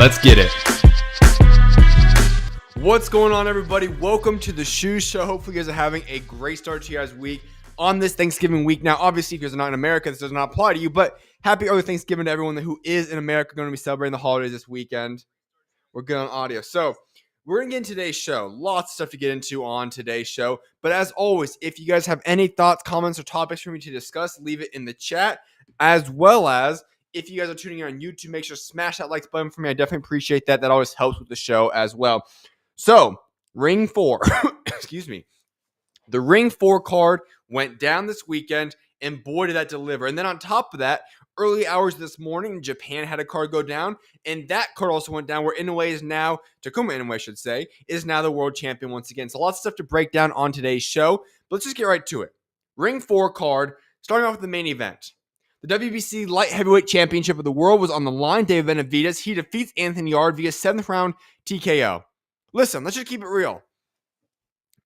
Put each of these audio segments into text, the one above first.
Let's get it. What's going on, everybody? Welcome to the SchuZ Show. Hopefully you guys are having a great start to your guys' week on this Thanksgiving week. Now, obviously, if you're not in America, this does not apply to you, but happy early Thanksgiving to everyone who is in America going to be celebrating the holidays this weekend. We're good on audio. So we're going to get into today's show. Lots of stuff to get into on today's show. But as always, if you guys have any thoughts, comments, or topics for me to discuss, leave it in the chat. As well as, if you guys are tuning in on YouTube, make sure to smash that like button for me. I definitely appreciate that. That always helps with the show as well. So, Ring 4, excuse me. The Ring 4 card went down this weekend, and boy, did that deliver. And then on top of that, early hours this morning, Japan had a card go down, and that card also went down where Inoue is now, Takuma Inoue, I should say, is now the world champion once again. So lots of stuff to break down on today's show, but let's just get right to it. Ring 4 card, starting off with the main event. The WBC Light Heavyweight Championship of the World was on the line. David Benavidez, he defeats Anthony Yarde via 7th round TKO. Listen, let's just keep it real.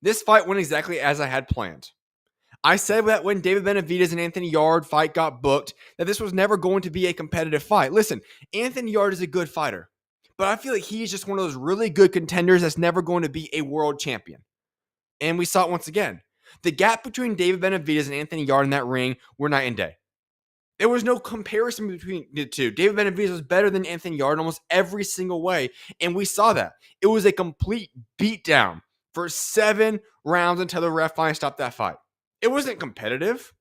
This fight went exactly as I had planned. I said that when David Benavidez and Anthony Yarde fight got booked, that this was never going to be a competitive fight. Listen, Anthony Yarde is a good fighter, but I feel like he's just one of those really good contenders that's never going to be a world champion. And we saw it once again. The gap between David Benavidez and Anthony Yarde in that ring were night and day. There was no comparison between the two. David Benavidez was better than Anthony Yarde in almost every single way, and we saw that. It was a complete beatdown for 7 rounds until the ref finally stopped that fight. It wasn't competitive.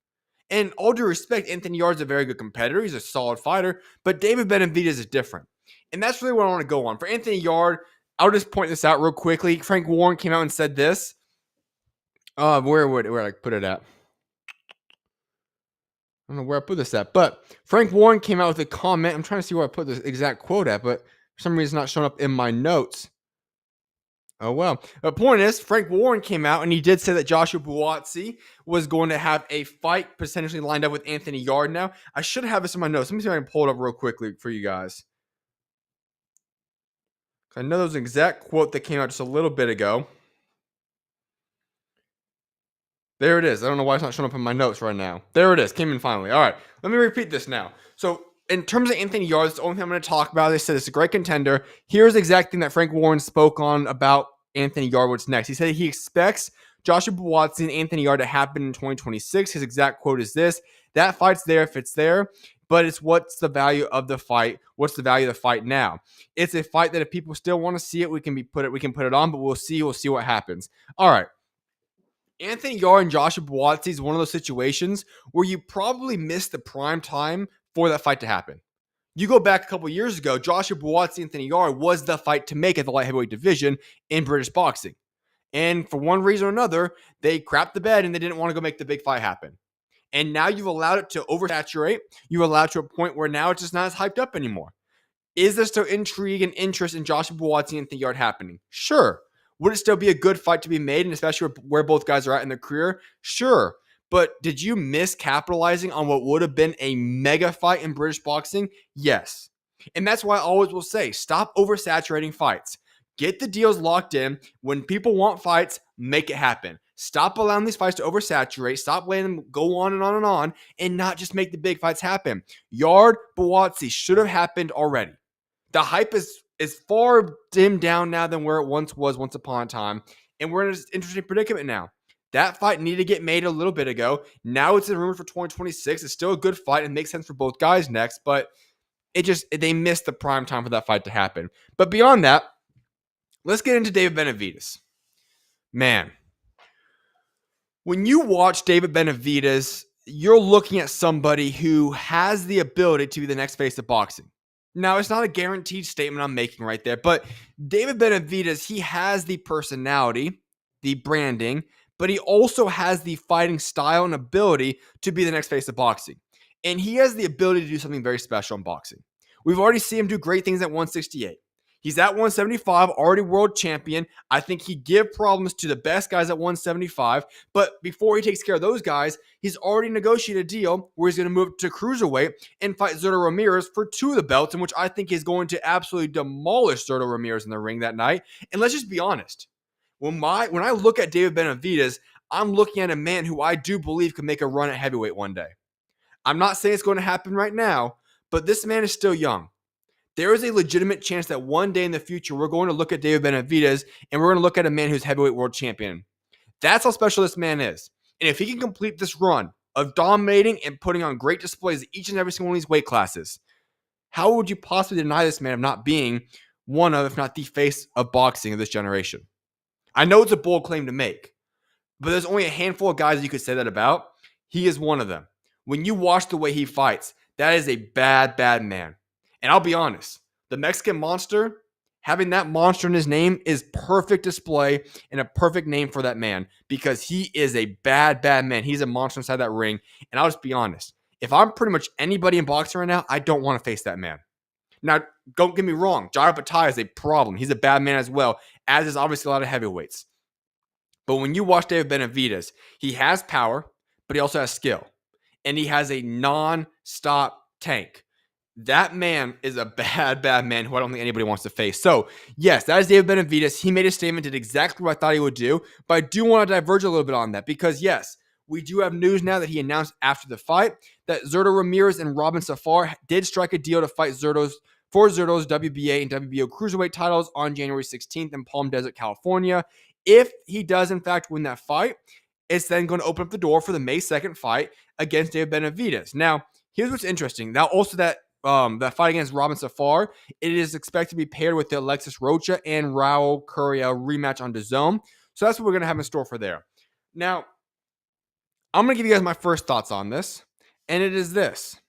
And all due respect, Anthony Yarde's a very good competitor. He's a solid fighter, but David Benavidez is different. And that's really what I want to go on. For Anthony Yarde, I'll just point this out real quickly. Frank Warren came out and said this. Where would I put it at? I don't know where I put this at, but Frank Warren came out with a comment. I'm trying to see where I put this exact quote at, but for some reason it's not showing up in my notes. Oh, well. The point is, Frank Warren came out and he did say that Joshua Buatsi was going to have a fight potentially lined up with Anthony Yarde now. I should have this in my notes. Let me see if I can pull it up real quickly for you guys. I know there was an exact quote that came out just a little bit ago. There it is. I don't know why it's not showing up in my notes right now. There it is. Came in finally. All right. Let me repeat this now. So, in terms of Anthony Yarde, that's the only thing I'm going to talk about. They said it's a great contender. Here's the exact thing that Frank Warren spoke on about Anthony Yarde. What's next? He said he expects Joshua Buatsi and Anthony Yarde to happen in 2026. His exact quote is this: "That fight's there if it's there, but it's what's the value of the fight? What's the value of the fight now? It's a fight that if people still want to see it, we can put it on, but we'll see what happens." All right. Anthony Yarde and Joshua Buatsi is one of those situations where you probably missed the prime time for that fight to happen. You go back a couple years ago, Joshua Buatsi and Anthony Yarde was the fight to make at the light heavyweight division in British boxing. And for one reason or another, they crapped the bed and they didn't want to go make the big fight happen. And now you've allowed it to oversaturate. You've allowed it to a point where now it's just not as hyped up anymore. Is there still intrigue and interest in Joshua Buatsi and Anthony Yarde happening? Sure. Would it still be a good fight to be made, and especially where both guys are at in their career? Sure. But did you miss capitalizing on what would have been a mega fight in British boxing? Yes. And that's why I always will say, stop oversaturating fights. Get the deals locked in. When people want fights, make it happen. Stop allowing these fights to oversaturate. Stop letting them go on and on and on, and not just make the big fights happen. Yarde, Buatsi should have happened already. The hype is far dimmed down now than where it once was once upon a time. And we're in an interesting predicament now. That fight needed to get made a little bit ago. Now it's in rumor for 2026. It's still a good fight and makes sense for both guys next, but they missed the prime time for that fight to happen. But beyond that, let's get into David Benavidez. Man, when you watch David Benavidez, you're looking at somebody who has the ability to be the next face of boxing. Now, it's not a guaranteed statement I'm making right there, but David Benavidez, he has the personality, the branding, but he also has the fighting style and ability to be the next face of boxing. And he has the ability to do something very special in boxing. We've already seen him do great things at 168. He's at 175, already world champion. I think he'd give problems to the best guys at 175. But before he takes care of those guys, he's already negotiated a deal where he's going to move to Cruiserweight and fight Zurdo Ramirez for 2 of the belts, in which I think is going to absolutely demolish Zurdo Ramirez in the ring that night. And let's just be honest. When I look at David Benavidez, I'm looking at a man who I do believe could make a run at heavyweight one day. I'm not saying it's going to happen right now, but this man is still young. there is a legitimate chance that one day in the future, we're going to look at David Benavidez and we're going to look at a man who's heavyweight world champion. That's how special this man is. And if he can complete this run of dominating and putting on great displays each and every single one of these weight classes, how would you possibly deny this man of not being one of, if not the face of boxing of this generation? I know it's a bold claim to make, but there's only a handful of guys you could say that about. He is one of them. When you watch the way he fights, that is a bad, bad man. And I'll be honest, the Mexican Monster, having that monster in his name is perfect display and a perfect name for that man because he is a bad, bad man. He's a monster inside that ring. And I'll just be honest. If I'm pretty much anybody in boxing right now, I don't want to face that man. Now, don't get me wrong. Opetaia is a problem. He's a bad man as well, as is obviously a lot of heavyweights. But when you watch David Benavidez, he has power, but he also has skill. And he has a non-stop tank. That man is a bad, bad man who I don't think anybody wants to face. So, yes, that is David Benavidez. He made a statement, did exactly what I thought he would do. But I do want to diverge a little bit on that because, yes, we do have news now that he announced after the fight that Zurdo Ramirez and Robin Safar did strike a deal to fight Zurdo's WBA and WBO Cruiserweight titles on January 16th in Palm Desert, California. If he does, in fact, win that fight, it's then going to open up the door for the May 2nd fight against David Benavidez. Now, here's what's interesting. Now, also that fight against Robin Safar, it is expected to be paired with the Alexis Rocha and Raul Correa rematch on DAZN. So that's what we're going to have in store for there. Now, I'm going to give you guys my first thoughts on this, and it is this.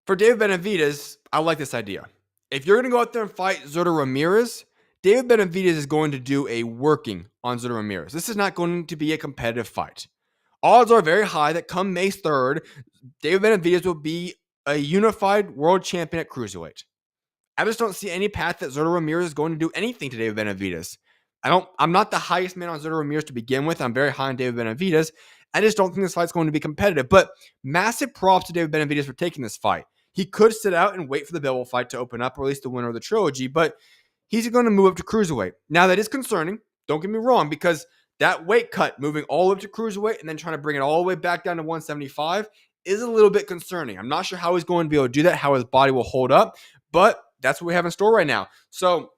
For David Benavidez, I like this idea. If you're going to go out there and fight Zurdo Ramirez, David Benavidez is going to do a working on Zurdo Ramirez. This is not going to be a competitive fight. Odds are very high that come May 3rd, David Benavidez will be a unified world champion at Cruiserweight. I just don't see any path that Zurdo Ramirez is going to do anything to David Benavidez. I'm not the highest man on Zurdo Ramirez to begin with. I'm very high on David Benavidez. I just don't think this fight's going to be competitive. But massive props to David Benavidez for taking this fight. He could sit out and wait for the Bivol fight to open up, or at least the winner of the trilogy, but he's going to move up to Cruiserweight. Now, that is concerning. Don't get me wrong, because that weight cut, moving all the way up to Cruiserweight and then trying to bring it all the way back down to 175 is a little bit concerning. I'm not sure how he's going to be able to do that, how his body will hold up, but that's what we have in store right now. So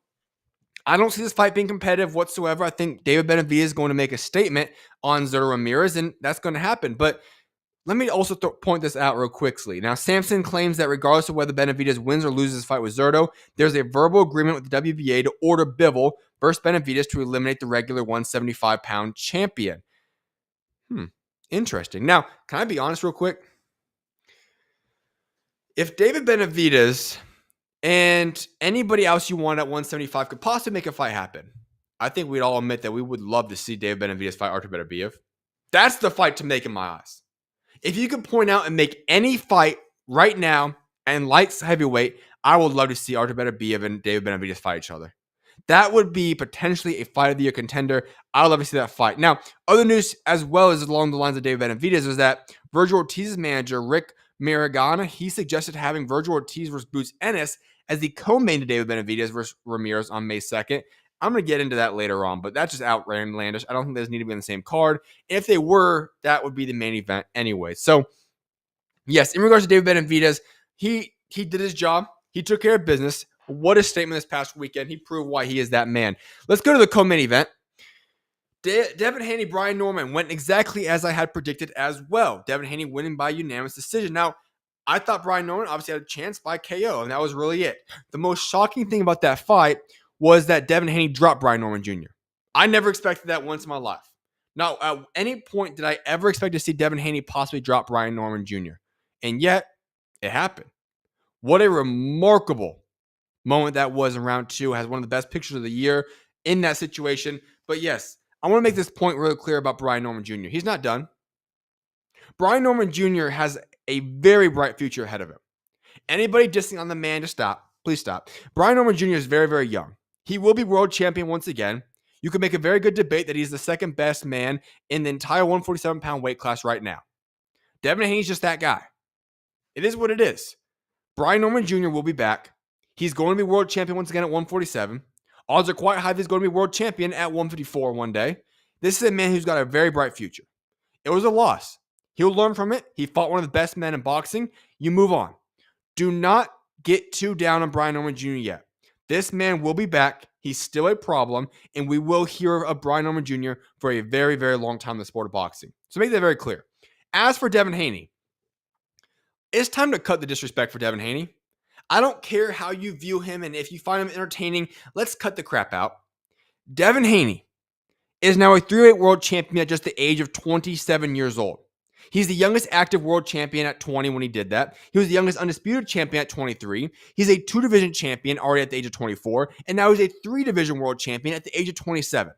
I don't see this fight being competitive whatsoever. I think David Benavidez is going to make a statement on Zurdo Ramirez, and that's going to happen. But let me also point this out real quickly. Now, Sampson claims that regardless of whether Benavidez wins or loses his fight with Zurdo, there's a verbal agreement with the WBA to order Bivol versus Benavidez to eliminate the regular 175-pound champion. Interesting. Now, can I be honest real quick? If David Benavidez and anybody else you want at 175 could possibly make a fight happen, I think we'd all admit that we would love to see David Benavidez fight Artur Beterbiev. That's the fight to make in my eyes. If you could point out and make any fight right now and light heavyweight, I would love to see Artur Beterbiev and David Benavidez fight each other. That would be potentially a fight of the year contender. I would love to see that fight. Now, other news as well as along the lines of David Benavidez is that Vergil Ortiz's manager, Rick Marigana, he suggested having Vergil Ortiz versus Boots Ennis as the co-main to David Benavidez versus Ramirez on May 2nd. I'm going to get into that later on, but that's just outlandish. I don't think those need to be on the same card. If they were, that would be the main event anyway. So, yes, in regards to David Benavidez, he did his job. He took care of business. What a statement this past weekend. He proved why he is that man. Let's go to the co-main event. Devin Haney, Brian Norman went exactly as I had predicted as well. Devin Haney winning by unanimous decision. Now, I thought Brian Norman obviously had a chance by KO, and that was really it. The most shocking thing about that fight was that Devin Haney dropped Brian Norman Jr. I never expected that once in my life. Now, at any point did I ever expect to see Devin Haney possibly drop Brian Norman Jr. And yet, it happened. What a remarkable moment that was in round 2. Has one of the best pictures of the year in that situation. But yes, I want to make this point really clear about Brian Norman Jr. He's not done. Brian Norman Jr. has a very bright future ahead of him. Anybody dissing on the man, just stop. Please stop. Brian Norman Jr. is very, very young. He will be world champion once again. You can make a very good debate that he's the second best man in the entire 147-pound weight class right now. Devin Haney's just that guy. It is what it is. Brian Norman Jr. will be back. He's going to be world champion once again at 147. Odds are quite high that he's going to be world champion at 154 one day. This is a man who's got a very bright future. It was a loss. He'll learn from it. He fought one of the best men in boxing. You move on. Do not get too down on Brian Nmomah Jr. yet. This man will be back. He's still a problem, and we will hear of Brian Nmomah Jr. for a very, very long time in the sport of boxing. So make that very clear. As for Devin Haney, it's time to cut the disrespect for Devin Haney. I don't care how you view him, and if you find him entertaining, let's cut the crap out. Devin Haney is now a 3-weight world champion at just the age of 27 years old. He's the youngest active world champion at 20 when he did that. He was the youngest undisputed champion at 23. He's a 2-division champion already at the age of 24. And now he's a 3-division world champion at the age of 27.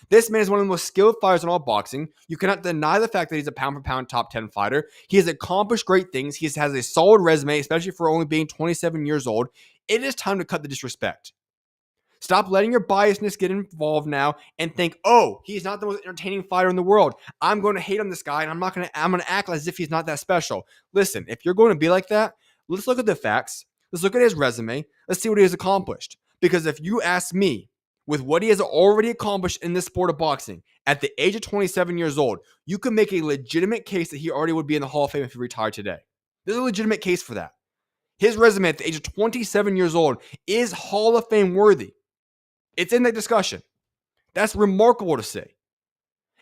This man is one of the most skilled fighters in all boxing. You cannot deny the fact that he's a pound-for-pound top 10 fighter. He has accomplished great things. He has a solid resume, especially for only being 27 years old. It is time to cut the disrespect. Stop letting your biasness get involved now and think, oh, he's not the most entertaining fighter in the world. I'm going to hate on this guy, and I'm going to act as if he's not that special. Listen, if you're going to be like that, let's look at the facts. Let's look at his resume. Let's see what he has accomplished. Because if you ask me, with what he has already accomplished in this sport of boxing, at the age of 27 years old, you can make a legitimate case that he already would be in the Hall of Fame if he retired today. There's a legitimate case for that. His resume at the age of 27 years old is Hall of Fame worthy. It's in that discussion. That's remarkable to say.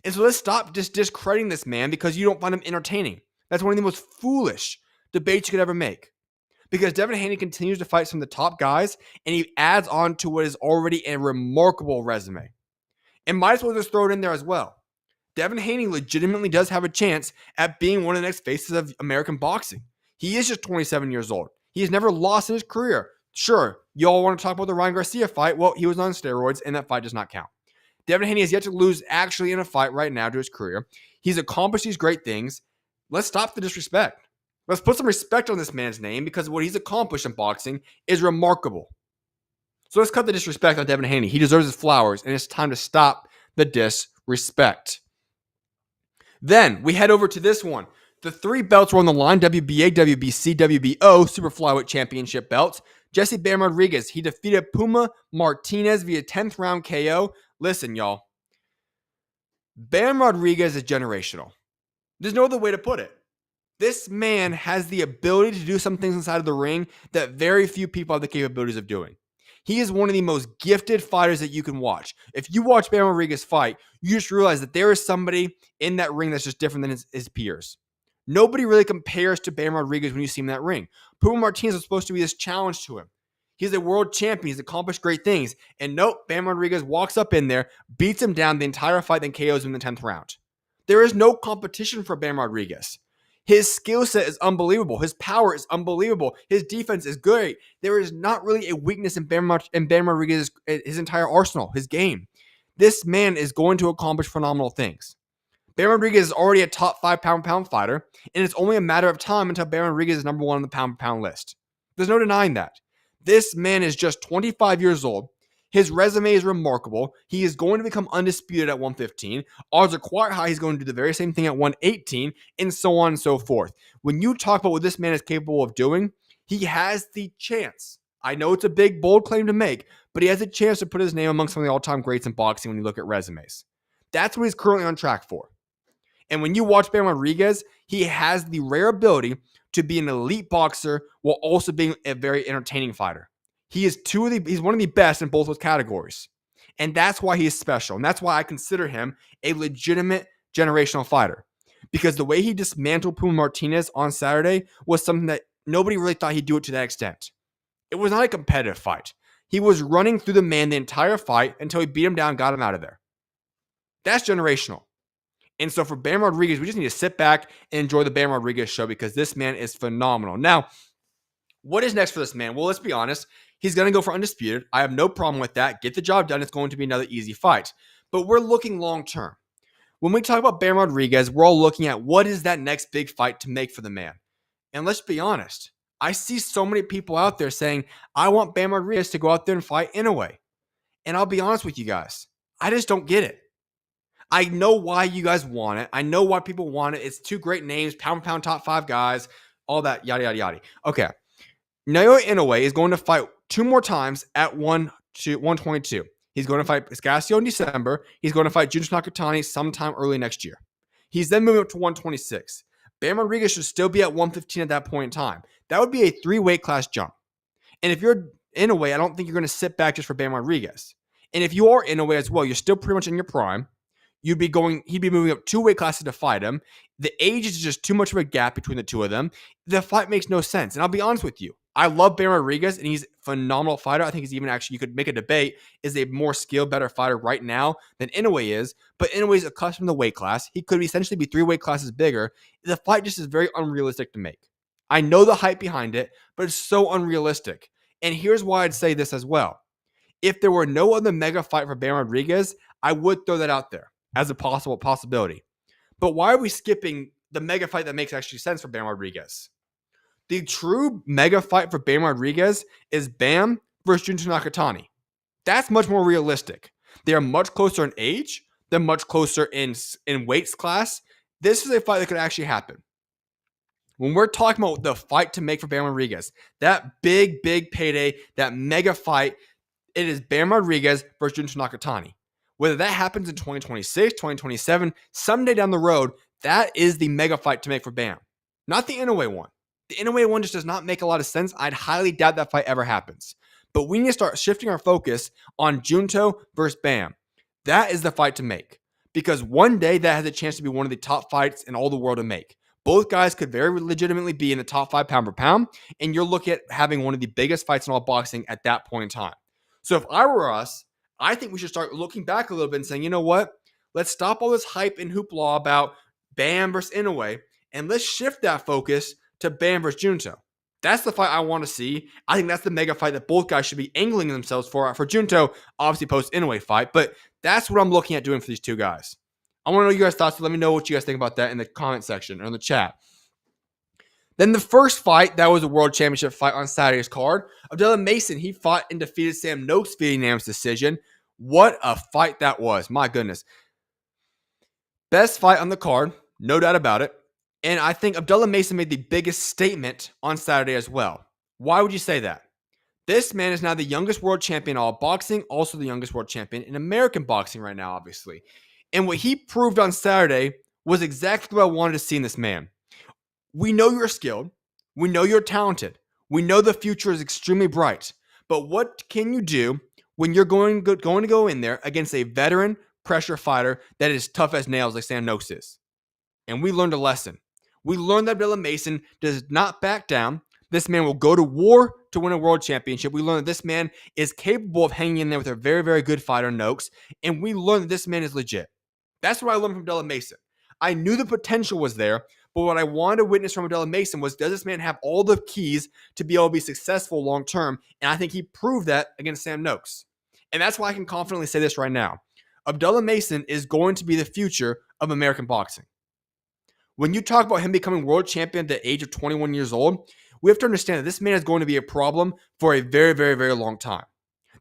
And so let's stop just discrediting this man because you don't find him entertaining. That's one of the most foolish debates you could ever make. Because Devin Haney continues to fight some of the top guys, and he adds on to what is already a remarkable resume. And might as well just throw it in there as well. Devin Haney legitimately does have a chance at being one of the next faces of American boxing. He is just 27 years old. He has never lost in his career. Sure, you all want to talk about the Ryan Garcia fight. Well, he was on steroids, and that fight does not count. Devin Haney has yet to lose actually in a fight right now to his career. He's accomplished these great things. Let's stop the disrespect. Let's put some respect on this man's name because what he's accomplished in boxing is remarkable. So let's cut the disrespect on Devin Haney. He deserves his flowers, and it's time to stop the disrespect. Then we head over to this one. The 3 belts were on the line: WBA, WBC, WBO, Super Flyweight Championship belts. Jesse Bam Rodriguez, he defeated Puma Martinez via 10th round KO. Listen, y'all. Bam Rodriguez is generational. There's no other way to put it. This man has the ability to do some things inside of the ring that very few people have the capabilities of doing. He is one of the most gifted fighters that you can watch. If you watch Bam Rodriguez fight, you just realize that there is somebody in that ring that's just different than his peers. Nobody really compares to Bam Rodriguez when you see him in that ring. Puma Martinez was supposed to be this challenge to him. He's a world champion. He's accomplished great things. And nope, Bam Rodriguez walks up in there, beats him down the entire fight, then KOs him in the 10th round. There is no competition for Bam Rodriguez. His skill set is unbelievable. His power is unbelievable. His defense is great. There is not really a weakness in Bam Rodriguez's his entire arsenal, his game. This man is going to accomplish phenomenal things. Bam Rodriguez is already a top 5 pound-for-pound fighter, and it's only a matter of time until Bam Rodriguez is number 1 on the pound-for-pound list. There's no denying that. This man is just 25 years old. His resume is remarkable. He is going to become undisputed at 115. Odds are quite high he's going to do the very same thing at 118, and so on and so forth. When you talk about what this man is capable of doing, he has the chance. I know it's a big, bold claim to make, but he has a chance to put his name amongst some of the all-time greats in boxing when you look at resumes. That's what he's currently on track for. And when you watch Bam Rodriguez, he has the rare ability to be an elite boxer while also being a very entertaining fighter. He's one of the best in both those categories. And that's why he is special. And that's why I consider him a legitimate generational fighter. Because the way he dismantled Puma Martinez on Saturday was something that nobody really thought he'd do it to that extent. It was not a competitive fight. He was running through the man the entire fight until he beat him down, got him out of there. That's generational. And so for Bam Rodriguez, we just need to sit back and enjoy the Bam Rodriguez show because this man is phenomenal. Now, what is next for this man? Well, let's be honest. He's going to go for undisputed. I have no problem with that. Get the job done. It's going to be another easy fight. But we're looking long term. When we talk about Bam Rodriguez, we're all looking at what is that next big fight to make for the man. And let's be honest. I see so many people out there saying, I want Bam Rodriguez to go out there and fight Inoue. And I'll be honest with you guys. I just don't get it. I know why you guys want it. I know why people want it. It's 2 great names, pound top 5 guys, all that, yada, yada, yada. Okay. Naoya Inoue is going to fight 2 more times at 122. He's going to fight Escasio in December. He's going to fight Junior Nakatani sometime early next year. He's then moving up to 126. Bam Rodriguez should still be at 115 at that point in time. That would be a 3 weight class jump. And if you're Inoue, I don't think you're going to sit back just for Bam Rodriguez. And if you are Inoue as well, you're still pretty much in your prime. He'd be moving up 2 weight classes to fight him. The age is just too much of a gap between the two of them. The fight makes no sense. And I'll be honest with you. I love Bam Rodriguez, and he's a phenomenal fighter. I think he's even actually, you could make a debate, is a more skilled, better fighter right now than Inoue is. But Inoue is accustomed to the weight class. He could essentially be 3 weight classes bigger. The fight just is very unrealistic to make. I know the hype behind it, but it's so unrealistic. And here's why I'd say this as well. If there were no other mega fight for Bam Rodriguez, I would throw that out there as a possible possibility. But why are we skipping the mega fight that makes actually sense for Bam Rodriguez? The true mega fight for Bam Rodriguez is Bam versus Junto Nakatani. That's much more realistic. They are much closer in age. They're much closer in weights class. This is a fight that could actually happen. When we're talking about the fight to make for Bam Rodriguez, that big payday, that mega fight, it is Bam Rodriguez versus Junto Nakatani. Whether that happens in 2026, 2027, someday down the road, that is the mega fight to make for Bam. Not the Inoue one. The Inoue one just does not make a lot of sense. I'd highly doubt that fight ever happens. But we need to start shifting our focus on Junto versus Bam. That is the fight to make. Because one day that has a chance to be one of the top fights in all the world to make. Both guys could very legitimately be in the top 5 pound for pound. And you're looking at having one of the biggest fights in all boxing at that point in time. So if I were us, I think we should start looking back a little bit and saying, you know what? Let's stop all this hype and hoopla about Bam versus Inoue. And let's shift that focus to Bam versus Junto. That's the fight I want to see. I think that's the mega fight that both guys should be angling themselves for. For Junto, obviously post-Inoue fight. But that's what I'm looking at doing for these two guys. I want to know your guys' thoughts. So let me know what you guys think about that in the comment section or in the chat. Then the first fight, that was a world championship fight on Saturday's card. Abdullah Mason, he fought and defeated Sam Noakes via unanimous decision. What a fight that was. My goodness. Best fight on the card, no doubt about it. And I think Abdullah Mason made the biggest statement on Saturday as well. Why would you say that? This man is now the youngest world champion in all boxing, also the youngest world champion in American boxing right now, obviously. And what he proved on Saturday was exactly what I wanted to see in this man. We know you're skilled. We know you're talented. We know the future is extremely bright. But what can you do when you're going to go in there against a veteran pressure fighter that is tough as nails like Sam Noakes is? And we learned a lesson. We learned that Abdullah Mason does not back down. This man will go to war to win a world championship. We learned that this man is capable of hanging in there with a very, very good fighter, Noakes. And we learned that this man is legit. That's what I learned from Abdullah Mason. I knew the potential was there, but what I wanted to witness from Abdullah Mason was, does this man have all the keys to be able to be successful long term? And I think he proved that against Sam Noakes. And that's why I can confidently say this right now. Abdullah Mason is going to be the future of American boxing. When you talk about him becoming world champion at the age of 21 years old, we have to understand that this man is going to be a problem for a very, very, very long time.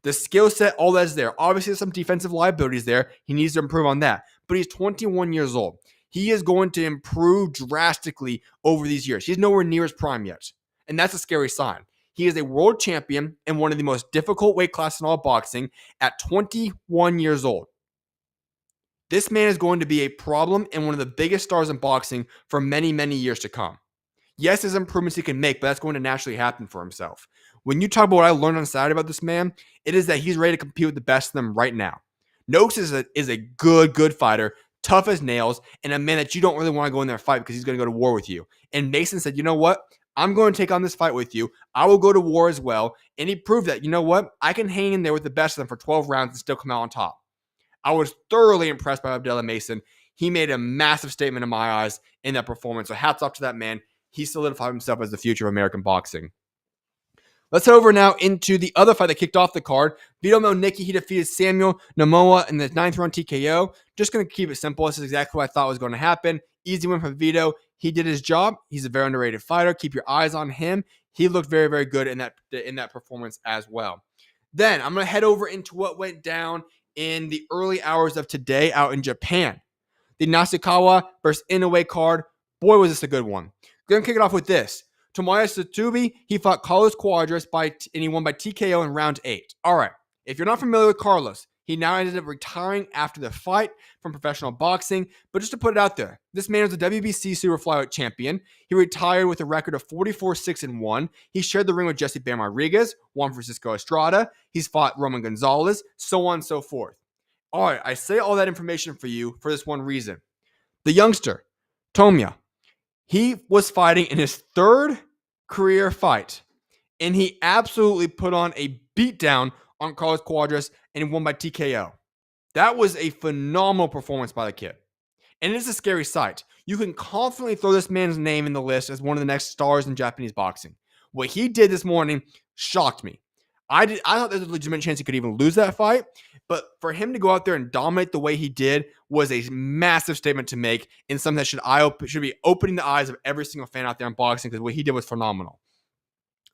The skill set, all that is there. Obviously, there's some defensive liabilities there. He needs to improve on that. But he's 21 years old. He is going to improve drastically over these years. He's nowhere near his prime yet. And that's a scary sign. He is a world champion in one of the most difficult weight classes in all boxing at 21 years old. This man is going to be a problem and one of the biggest stars in boxing for many, many years to come. Yes, there's improvements he can make, but that's going to naturally happen for himself. When you talk about what I learned on Saturday about this man, it is that he's ready to compete with the best of them right now. Noakes is a good fighter, tough as nails, and a man that you don't really want to go in there and fight because he's going to go to war with you. And Mason said, you know what? I'm going to take on this fight with you. I will go to war as well. And he proved that, you know what? I can hang in there with the best of them for 12 rounds and still come out on top. I was thoroughly impressed by Abdullah Mason. He made a massive statement in my eyes in that performance. So hats off to that man. He solidified himself as the future of American boxing. Let's head over now into the other fight that kicked off the card. Vito Mielnicki, he defeated Nmomah in the 9th round TKO. Just going to keep it simple. This is exactly what I thought was going to happen. Easy win for Vito. He did his job. He's a very underrated fighter. Keep your eyes on him. He looked very, very good in that performance as well. Then I'm going to head over into what went down in the early hours of today out in Japan. The Nasukawa versus Inoue card. Boy, was this a good one. Going to kick it off with this. Tomoya Tsuboi, he fought Carlos Cuadras and he won by TKO in round 8. All right. If you're not familiar with Carlos, He now ended up retiring after the fight from professional boxing. But just to put it out there, this man is the WBC Super Flyweight champion. He retired with a record of 44-6-1. He shared the ring with Jesse Bam Rodriguez, Juan Francisco Estrada. He's fought Roman Gonzalez, so on and so forth. All right, I say all that information for you for this one reason. The youngster, Tomoya, he was fighting in his third career fight, and he absolutely put on a beatdown on Carlos Cuadras and won by TKO. That was a phenomenal performance by the kid. And it's a scary sight. You can confidently throw this man's name in the list as one of the next stars in Japanese boxing. What he did this morning shocked me. I thought there was a legitimate chance he could even lose that fight, but for him to go out there and dominate the way he did was a massive statement to make, and something that should be opening the eyes of every single fan out there in boxing, because what he did was phenomenal.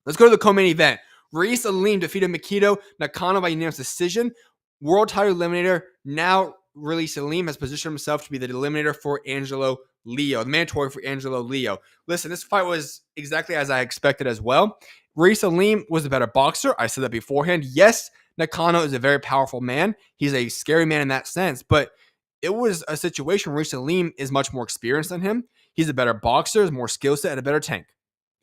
Let's go to the co-main event. Raeese Aleem defeated Mikito Nakano by unanimous decision. World title eliminator, now Raeese Aleem, has positioned himself to be the eliminator for Angelo Leo, the mandatory for Angelo Leo. Listen, this fight was exactly as I expected as well. Raeese Aleem was the better boxer. I said that beforehand. Yes, Nakano is a very powerful man. He's a scary man in that sense, but it was a situation where Raeese Aleem is much more experienced than him. He's a better boxer, has more skill set, and a better tank.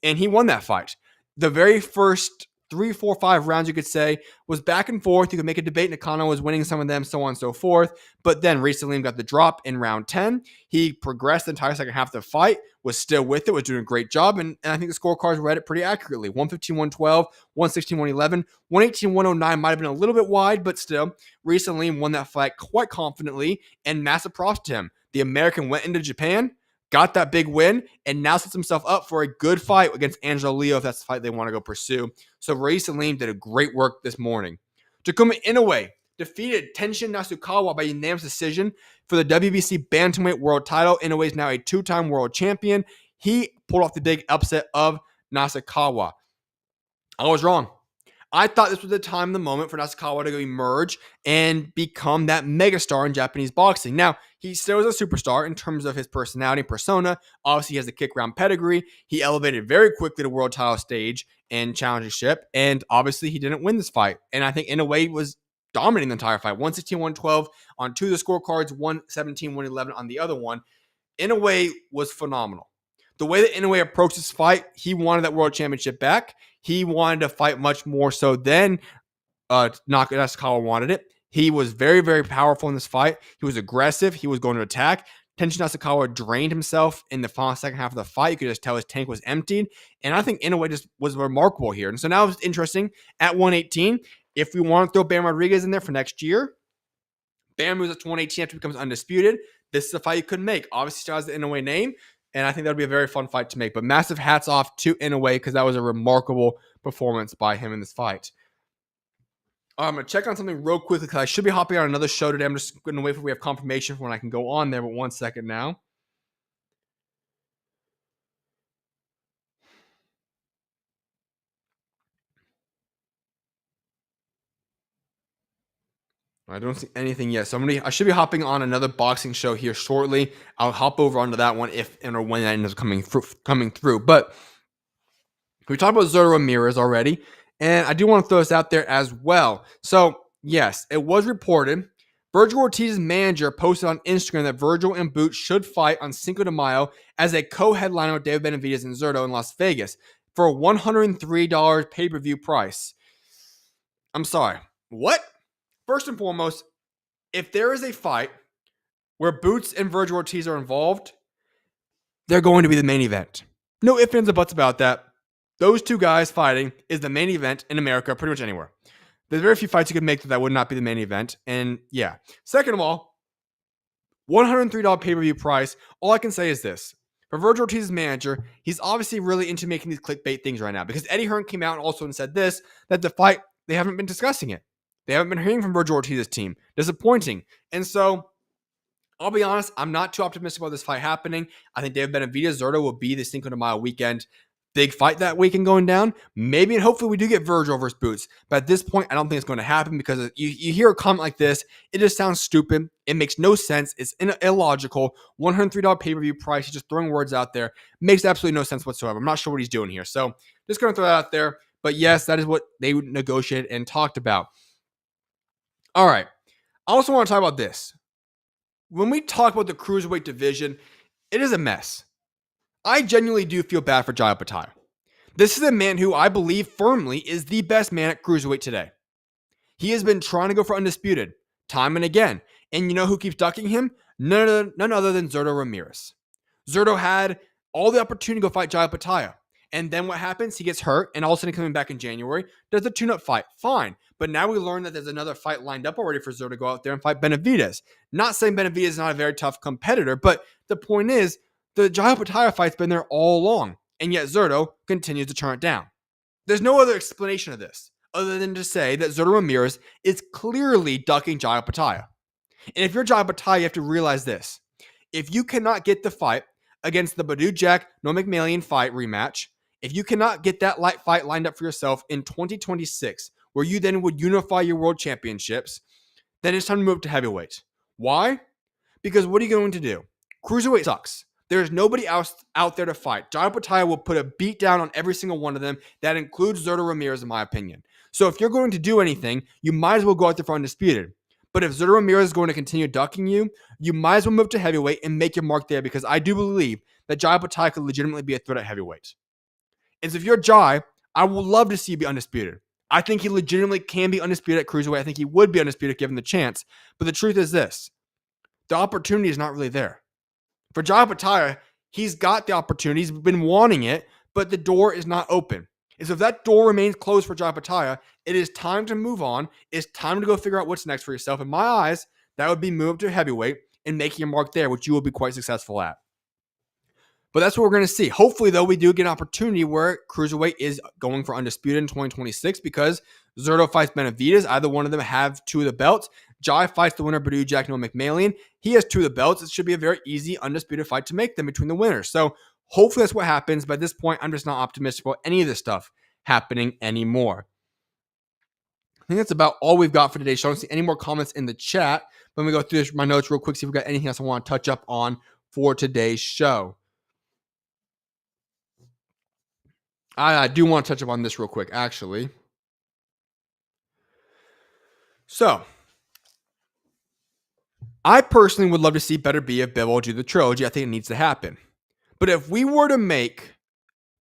And he won that fight. The very first 3, 4, 5 rounds, you could say, was back and forth. You could make a debate. Nakano was winning some of them, so on and so forth. But then Raeese Aleem got the drop in round 10. He progressed the entire second half of the fight, was still with it, was doing a great job. And I think the scorecards read it pretty accurately. 115-112, 116-111, 118-109 might have been a little bit wide, but still, Raeese Aleem won that fight quite confidently, and massive props to him. The American went into Japan, got that big win, and now sets himself up for a good fight against Angelo Leo if that's the fight they want to go pursue. So Raeese Aleem did a great work this morning. Takuma Inoue defeated Tenshin Nasukawa by unanimous decision for the WBC Bantamweight World title. Inoue is now a 2-time world champion. He pulled off the big upset of Nasukawa. I was wrong. I thought this was the time, the moment for Nasukawa to go emerge and become that megastar in Japanese boxing. Now, he still is a superstar in terms of his personality and persona. Obviously, he has a kick-round pedigree. He elevated very quickly to world title stage and championship, and obviously, he didn't win this fight. And I think Inoue was dominating the entire fight. 116-112 on 2 of the scorecards, 117-111 on the other one. Inoue was phenomenal. The way that Inoue approached this fight, he wanted that world championship back. He wanted to fight much more so than Nasukawa wanted it. He was very, very powerful in this fight. He was aggressive. He was going to attack. Tenshin Nasukawa drained himself in the final second half of the fight. You could just tell his tank was emptied. And I think Inoue just was remarkable here. And so now it's interesting. At 118, if we want to throw Bam Rodriguez in there for next year, Bam moves up to 118 after he becomes undisputed. This is a fight you could make. Obviously, still has the Inoue name. And I think that would be a very fun fight to make. But massive hats off to Inoue, because that was a remarkable performance by him in this fight. I'm going to check on something real quickly, because I should be hopping on another show today. I'm just going to wait for we have confirmation for when I can go on there. But 1 second now. I don't see anything yet. So I should be hopping on another boxing show here shortly. I'll hop over onto that one if and or when that ends up coming through. But we talked about Zurdo Ramirez already, and I do want to throw this out there as well. So yes, it was reported. Vergil Ortiz's manager posted on Instagram that Vergil and Boots should fight on Cinco de Mayo as a co-headliner with David Benavidez and Zurdo in Las Vegas for a $103 pay-per-view price. I'm sorry. What? First and foremost, if there is a fight where Boots and Vergil Ortiz are involved, they're going to be the main event. No ifs, ands, or buts about that. Those two guys fighting is the main event in America, pretty much anywhere. There's very few fights you could make that would not be the main event. And yeah. Second of all, $103 pay-per-view price. All I can say is this. For Vergil Ortiz's manager, he's obviously really into making these clickbait things right now, because Eddie Hearn came out also and said this, that the fight, they haven't been discussing it. They haven't been hearing from Vergil Ortiz's team. Disappointing. And so, I'll be honest, I'm not too optimistic about this fight happening. I think David Benavidez Zurdo will be the Cinco de Mayo weekend. Big fight that weekend going down. Maybe and hopefully we do get Vergil versus Boots. But at this point, I don't think it's going to happen, because you hear a comment like this, it just sounds stupid. It makes no sense. It's illogical. $103 pay-per-view price. He's just throwing words out there. Makes absolutely no sense whatsoever. I'm not sure what he's doing here. So, just going to throw that out there. But yes, that is what they negotiated and talked about. All right, I also want to talk about this. When we talk about the Cruiserweight division, it is a mess. I genuinely do feel bad for Jai Opetaia. This is a man who I believe firmly is the best man at Cruiserweight today. He has been trying to go for undisputed time and again. And you know who keeps ducking him? None other than Zurdo Ramirez. Zurdo had all the opportunity to go fight Jai Opetaia. And then what happens? He gets hurt, and all of a sudden coming back in January, does a tune-up fight. Fine. But now we learn that there's another fight lined up already for Zurdo to go out there and fight Benavidez. Not saying Benavidez is not a very tough competitor, but the point is, the Jai Opetaia fight's been there all along, and yet Zurdo continues to turn it down. There's no other explanation of this, other than to say that Zurdo Ramirez is clearly ducking Jai Opetaia. And if you're Jai Opetaia, you have to realize this. If you cannot get the fight against the Badou Jack Nmomah McMillian fight rematch, if you cannot get that light fight lined up for yourself in 2026, where you then would unify your world championships, then it's time to move to heavyweight. Why? Because what are you going to do? Cruiserweight sucks. There's nobody else out there to fight. Jai Opetaia will put a beat down on every single one of them. That includes Zurdo Ramirez, in my opinion. So if you're going to do anything, you might as well go out there for undisputed. But if Zurdo Ramirez is going to continue ducking you, you might as well move to heavyweight and make your mark there, because I do believe that Jai Opetaia could legitimately be a threat at heavyweight. And so if you're Jai, I would love to see you be undisputed. I think he legitimately can be undisputed at Cruiserweight. I think he would be undisputed given the chance. But the truth is this. The opportunity is not really there. For Jai Opetaia, he's got the opportunity. He's been wanting it, but the door is not open. And so if that door remains closed for Jai Opetaia, it is time to move on. It's time to go figure out what's next for yourself. In my eyes, that would be moved to heavyweight and making your mark there, which you will be quite successful at. But that's what we're going to see. Hopefully, though, we do get an opportunity where Cruiserweight is going for undisputed in 2026, because Zurdo fights Benavidez. Either one of them have 2 of the belts. Jai fights the winner, Badou Jack Nmomah McMillian. He has 2 of the belts. It should be a very easy, undisputed fight to make them between the winners. So hopefully that's what happens. But at this point, I'm just not optimistic about any of this stuff happening anymore. I think that's about all we've got for today's show. I don't see any more comments in the chat. Let me go through my notes real quick, see if we've got anything else I want to touch up on for today's show. I do want to touch up on this real quick, actually. So, I personally would love to see Better Be if Bivol do the trilogy. I think it needs to happen. But if we were to make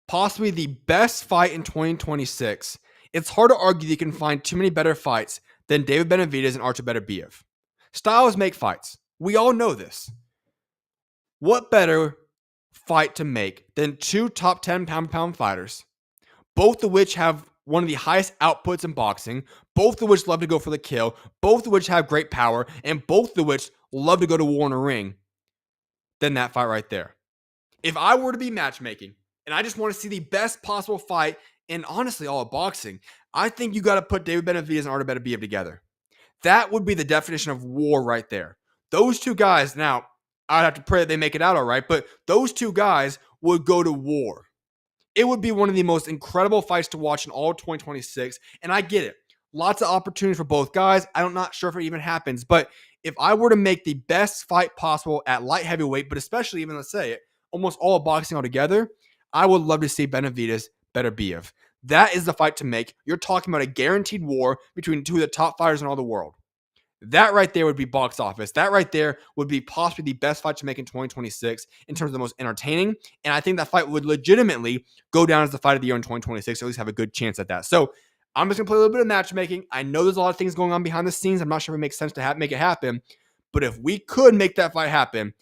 possibly the best fight in 2026, it's hard to argue that you can find too many better fights than David Benavidez and Artur Beterbiev. Styles make fights. We all know this. What better fight to make than 2 top 10 pound-for-pound fighters, both of which have one of the highest outputs in boxing, both of which love to go for the kill, both of which have great power, and both of which love to go to war in a ring, than that fight right there. If I were to be matchmaking, and I just want to see the best possible fight in honestly all of boxing, I think you got to put David Benavidez and Artur Beterbiev together. That would be the definition of war right there. Those 2 guys, now, I'd have to pray that they make it out all right, but those 2 guys would go to war. It would be one of the most incredible fights to watch in all of 2026, and I get it. Lots of opportunities for both guys. I'm not sure if it even happens, but if I were to make the best fight possible at light heavyweight, but especially even, let's say it, almost all of boxing altogether, I would love to see Benavidez Beterbiev. That is the fight to make. You're talking about a guaranteed war between 2 of the top fighters in all the world. That right there would be box office. That right there would be possibly the best fight to make in 2026 in terms of the most entertaining. And I think that fight would legitimately go down as the fight of the year in 2026, or at least have a good chance at that. So I'm just going to play a little bit of matchmaking. I know there's a lot of things going on behind the scenes. I'm not sure if it makes sense to make it happen. But if we could make that fight happen,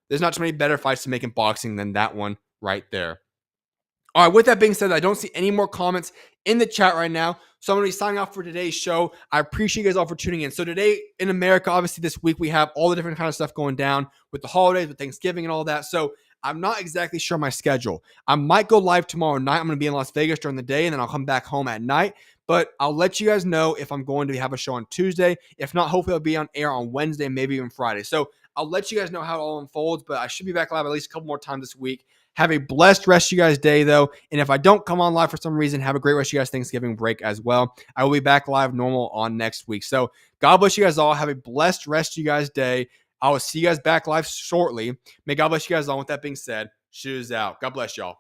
there's not too many better fights to make in boxing than that one right there. All right, with that being said, I don't see any more comments in the chat right now. So I'm going to be signing off for today's show. I appreciate you guys all for tuning in. So today in America, obviously this week, we have all the different kind of stuff going down with the holidays, with Thanksgiving and all that. So I'm not exactly sure my schedule. I might go live tomorrow night. I'm going to be in Las Vegas during the day, and then I'll come back home at night. But I'll let you guys know if I'm going to have a show on Tuesday. If not, hopefully I'll be on air on Wednesday, maybe even Friday. So I'll let you guys know how it all unfolds, but I should be back live at least a couple more times this week. Have a blessed rest of you guys' day, though. And if I don't come on live for some reason, have a great rest of you guys' Thanksgiving break as well. I will be back live normal on next week. So God bless you guys all. Have a blessed rest of you guys' day. I will see you guys back live shortly. May God bless you guys all. With that being said, SchuZ out. God bless y'all.